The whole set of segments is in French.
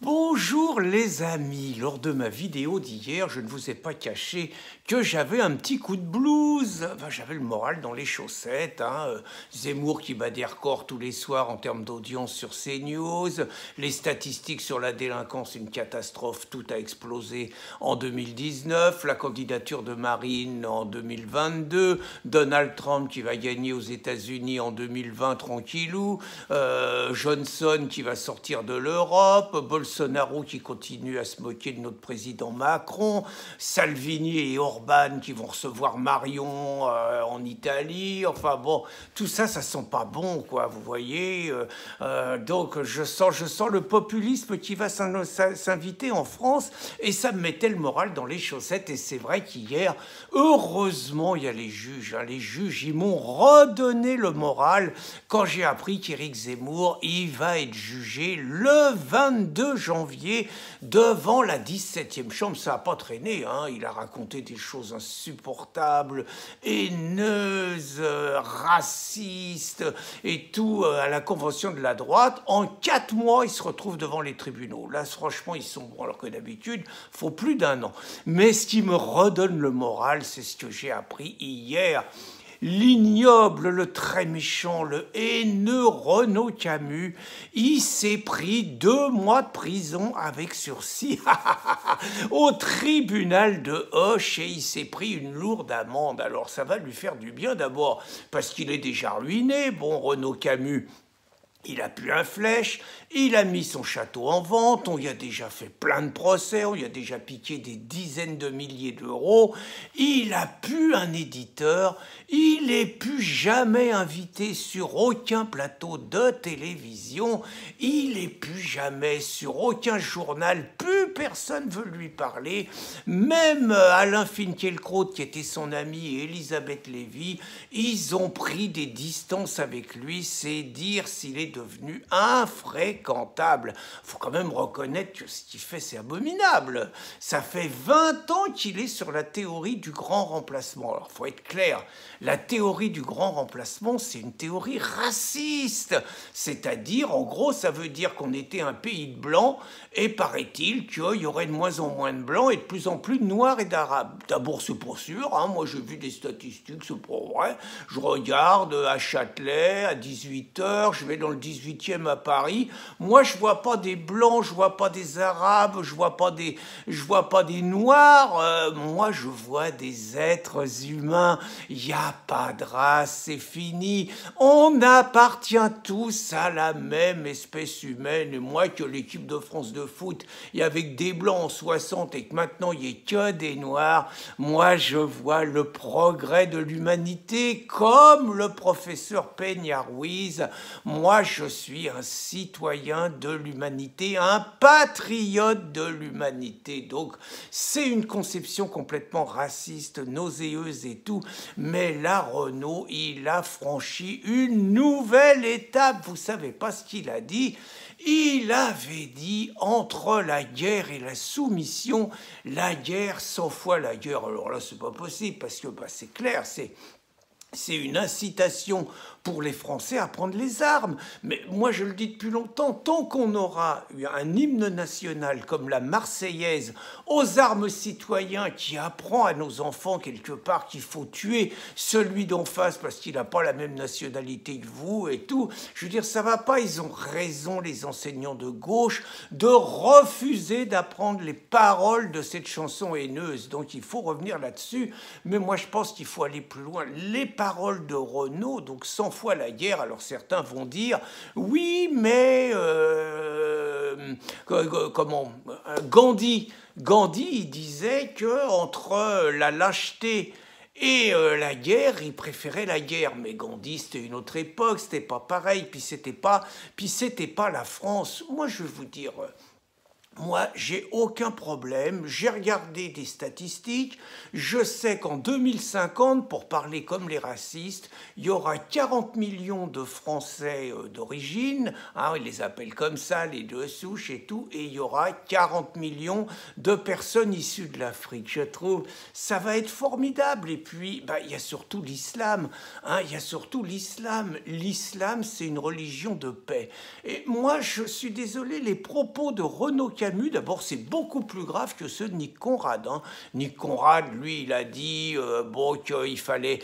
Bonjour les amis, lors de ma vidéo d'hier, je ne vous ai pas caché que j'avais un petit coup de blues. Enfin, j'avais le moral dans les chaussettes. Zemmour qui bat des records tous les soirs en termes d'audience sur CNews. Les statistiques sur la délinquance, une catastrophe, tout a explosé en 2019. La candidature de Marine en 2022. Donald Trump qui va gagner aux États-Unis en 2020 tranquillou. Johnson qui va sortir de l'Europe. Bolsonaro qui continue à se moquer de notre président Macron, Salvini et Orban qui vont recevoir Marion en Italie, enfin bon, tout ça, ça sent pas bon, quoi, vous voyez. Donc je sens le populisme qui va s'inviter en France et ça me mettait le moral dans les chaussettes. Et c'est vrai qu'hier, heureusement, il y a les juges. Les juges, ils m'ont redonné le moral quand j'ai appris qu'Éric Zemmour, il va être jugé le 22 janvier devant la 17e chambre. Ça n'a pas traîné, il a raconté des choses insupportables, haineuses, racistes et tout à la convention de la droite. En 4 mois, il se retrouve devant les tribunaux. Là, franchement, ils sont bons, alors que d'habitude, il faut plus d'1 an. Mais ce qui me redonne le moral, c'est ce que j'ai appris hier. L'ignoble, le très méchant, le haineux Renaud Camus, il s'est pris 2 mois de prison avec sursis au tribunal de Auch et il s'est pris une lourde amende. Alors ça va lui faire du bien d'abord parce qu'il est déjà ruiné. Bon, Renaud Camus, il a pu un flèche, il a mis son château en vente, on y a déjà fait plein de procès, on y a déjà piqué des dizaines de milliers d'euros, il a pu un éditeur, il n'est plus jamais invité sur aucun plateau de télévision, il n'est plus jamais sur aucun journal, plus personne veut lui parler, même Alain Finkielkraut qui était son ami et Elisabeth Lévy, ils ont pris des distances avec lui, c'est dire s'il est devenu infréquentable. Faut quand même reconnaître que ce qu'il fait, c'est abominable. Ça fait 20 ans qu'il est sur la théorie du grand remplacement. Alors, faut être clair, la théorie du grand remplacement, c'est une théorie raciste. C'est-à-dire, en gros, ça veut dire qu'on était un pays de blancs et paraît-il qu'il y aurait de moins en moins de blancs et de plus en plus de noirs et d'arabes. D'abord, c'est pas sûr. Moi, j'ai vu des statistiques, c'est pas vrai. Je regarde à Châtelet, à 18h, je vais dans le 18e à Paris. Moi, je vois pas des blancs, je vois pas des arabes, je vois pas des noirs. Moi, je vois des êtres humains. Il n'y a pas de race, c'est fini. On appartient tous à la même espèce humaine. Et moi, que l'équipe de France de foot, il y avait que des blancs en 60 et que maintenant, il n'y ait que des noirs. Moi, je vois le progrès de l'humanité comme le professeur Peña Ruiz. Moi, je suis un citoyen de l'humanité, un patriote de l'humanité. Donc, c'est une conception complètement raciste, nauséeuse et tout. Mais là, Renaud, il a franchi une nouvelle étape. Vous savez pas ce qu'il a dit? Il avait dit entre la guerre et la soumission, la guerre 100 fois la guerre. Alors là, c'est pas possible parce que c'est clair, c'est une incitation pour les Français à prendre les armes. Mais moi, je le dis depuis longtemps, tant qu'on aura un hymne national comme la Marseillaise aux armes citoyens qui apprend à nos enfants quelque part qu'il faut tuer celui d'en face parce qu'il n'a pas la même nationalité que vous et tout, je veux dire, ça va pas. Ils ont raison, les enseignants de gauche, de refuser d'apprendre les paroles de cette chanson haineuse. Donc il faut revenir là-dessus. Mais moi, je pense qu'il faut aller plus loin. Les paroles de Renaud, donc 100 fois la guerre, alors certains vont dire oui, mais Gandhi, il disait que entre la lâcheté et la guerre, il préférait la guerre. Mais Gandhi, c'était une autre époque, c'était pas pareil, puis c'était pas la France. Moi, je vais vous dire, Moi, j'ai aucun problème, j'ai regardé des statistiques, je sais qu'en 2050, pour parler comme les racistes, il y aura 40 millions de Français d'origine, hein, ils les appellent comme ça, les deux souches et tout, et il y aura 40 millions de personnes issues de l'Afrique. Je trouve ça va être formidable. Et puis, il y a surtout l'islam, hein, il y a surtout l'islam. L'islam, c'est une religion de paix. Et moi, je suis désolé, les propos de Renaud Camus, d'abord, c'est beaucoup plus grave que ceux de Nick Conrad. Hein. Nick Conrad, lui, il a dit qu'il fallait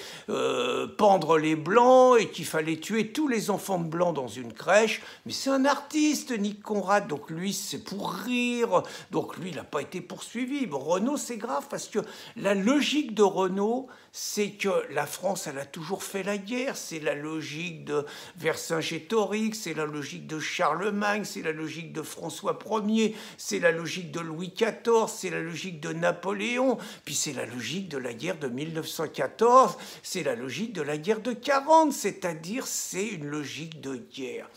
pendre les Blancs et qu'il fallait tuer tous les enfants de Blancs dans une crèche. Mais c'est un artiste, Nick Conrad, donc lui, c'est pour rire. Donc lui, il n'a pas été poursuivi. Bon, Renaud, c'est grave parce que la logique de Renaud, c'est que la France, elle a toujours fait la guerre. C'est la logique de Vercingétorix, c'est la logique de Charlemagne, c'est la logique de François Ier, c'est la logique de Louis XIV, c'est la logique de Napoléon, puis c'est la logique de la guerre de 1914, c'est la logique de la guerre de 40, c'est-à-dire c'est une logique de guerre.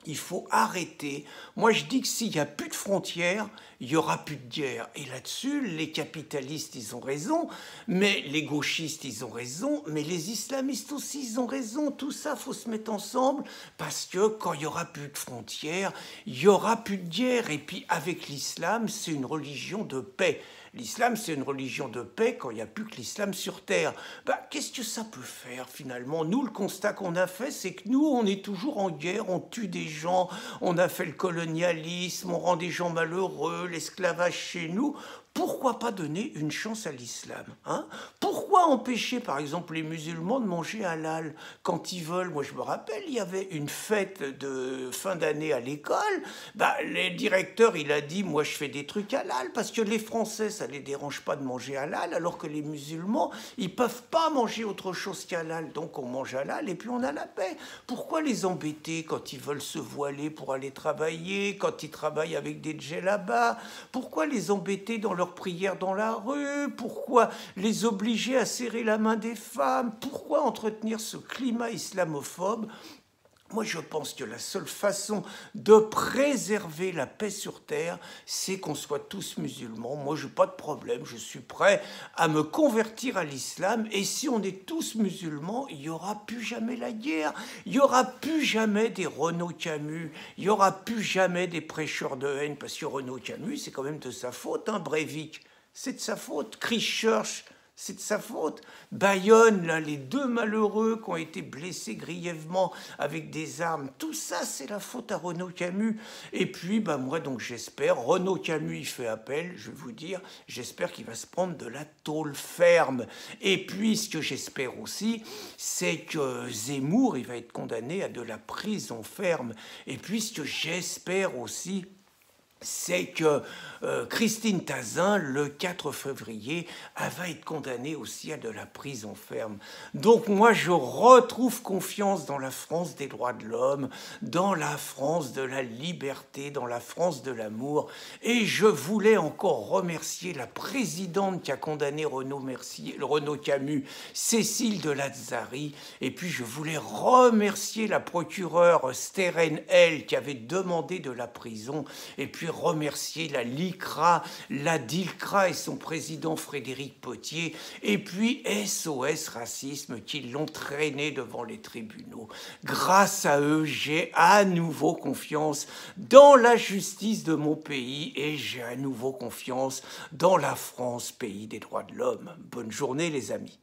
Il faut arrêter. Moi, je dis que s'il n'y a plus de frontières, il n'y aura plus de guerre. Et là-dessus, les capitalistes, ils ont raison, mais les gauchistes, ils ont raison, mais les islamistes aussi, ils ont raison. Tout ça, il faut se mettre ensemble, parce que quand il n'y aura plus de frontières, il n'y aura plus de guerre. Et puis, avec l'islam, c'est une religion de paix. L'islam, c'est une religion de paix quand il n'y a plus que l'islam sur Terre. Qu'est-ce que ça peut faire, finalement? Nous, le constat qu'on a fait, c'est que nous, on est toujours en guerre, on tue des gens, on a fait le colonialisme, on rend des gens malheureux, l'esclavage chez nous. Pourquoi pas donner une chance à l'islam, hein? Pourquoi empêcher, par exemple, les musulmans de manger halal quand ils veulent? Moi, je me rappelle, il y avait une fête de fin d'année à l'école. Le directeur, il a dit, moi, je fais des trucs halal parce que les Français, ça les dérange pas de manger halal, alors que les musulmans, ils peuvent pas manger autre chose qu'halal. Donc, on mange halal et puis on a la paix. Pourquoi les embêter quand ils veulent se voiler pour aller travailler, quand ils travaillent avec des djellabas? Pourquoi les embêter dans leur prière dans la rue? Pourquoi les obliger à serrer la main des femmes? Pourquoi entretenir ce climat islamophobe? Moi, je pense que la seule façon de préserver la paix sur Terre, c'est qu'on soit tous musulmans. Moi, je n'ai pas de problème, je suis prêt à me convertir à l'islam. Et si on est tous musulmans, il n'y aura plus jamais la guerre. Il n'y aura plus jamais des Renaud Camus. Il n'y aura plus jamais des prêcheurs de haine. Parce que Renaud Camus, c'est quand même de sa faute, hein, Breivik. C'est de sa faute. Christchurch, c'est de sa faute. Bayonne, là, les deux malheureux qui ont été blessés grièvement avec des armes, tout ça, c'est la faute à Renaud Camus. Et puis, moi, donc, j'espère, Renaud Camus, il fait appel, je vais vous dire, j'espère qu'il va se prendre de la tôle ferme. Et puis, ce que j'espère aussi, c'est que Zemmour, il va être condamné à de la prison ferme. Et puis, ce que j'espère aussi, c'est que Christine Tazin, le 4 février, elle va être condamnée aussi à de la prison ferme. Donc moi, je retrouve confiance dans la France des droits de l'homme, dans la France de la liberté, dans la France de l'amour. Et je voulais encore remercier la présidente qui a condamné Renaud Camus, Cécile de Lazzari. Et puis je voulais remercier la procureure Steren L qui avait demandé de la prison. Et puis remercier la LICRA, la DILCRA et son président Frédéric Potier, et puis SOS Racisme qui l'ont traîné devant les tribunaux. Grâce à eux, j'ai à nouveau confiance dans la justice de mon pays et j'ai à nouveau confiance dans la France, pays des droits de l'homme. Bonne journée les amis.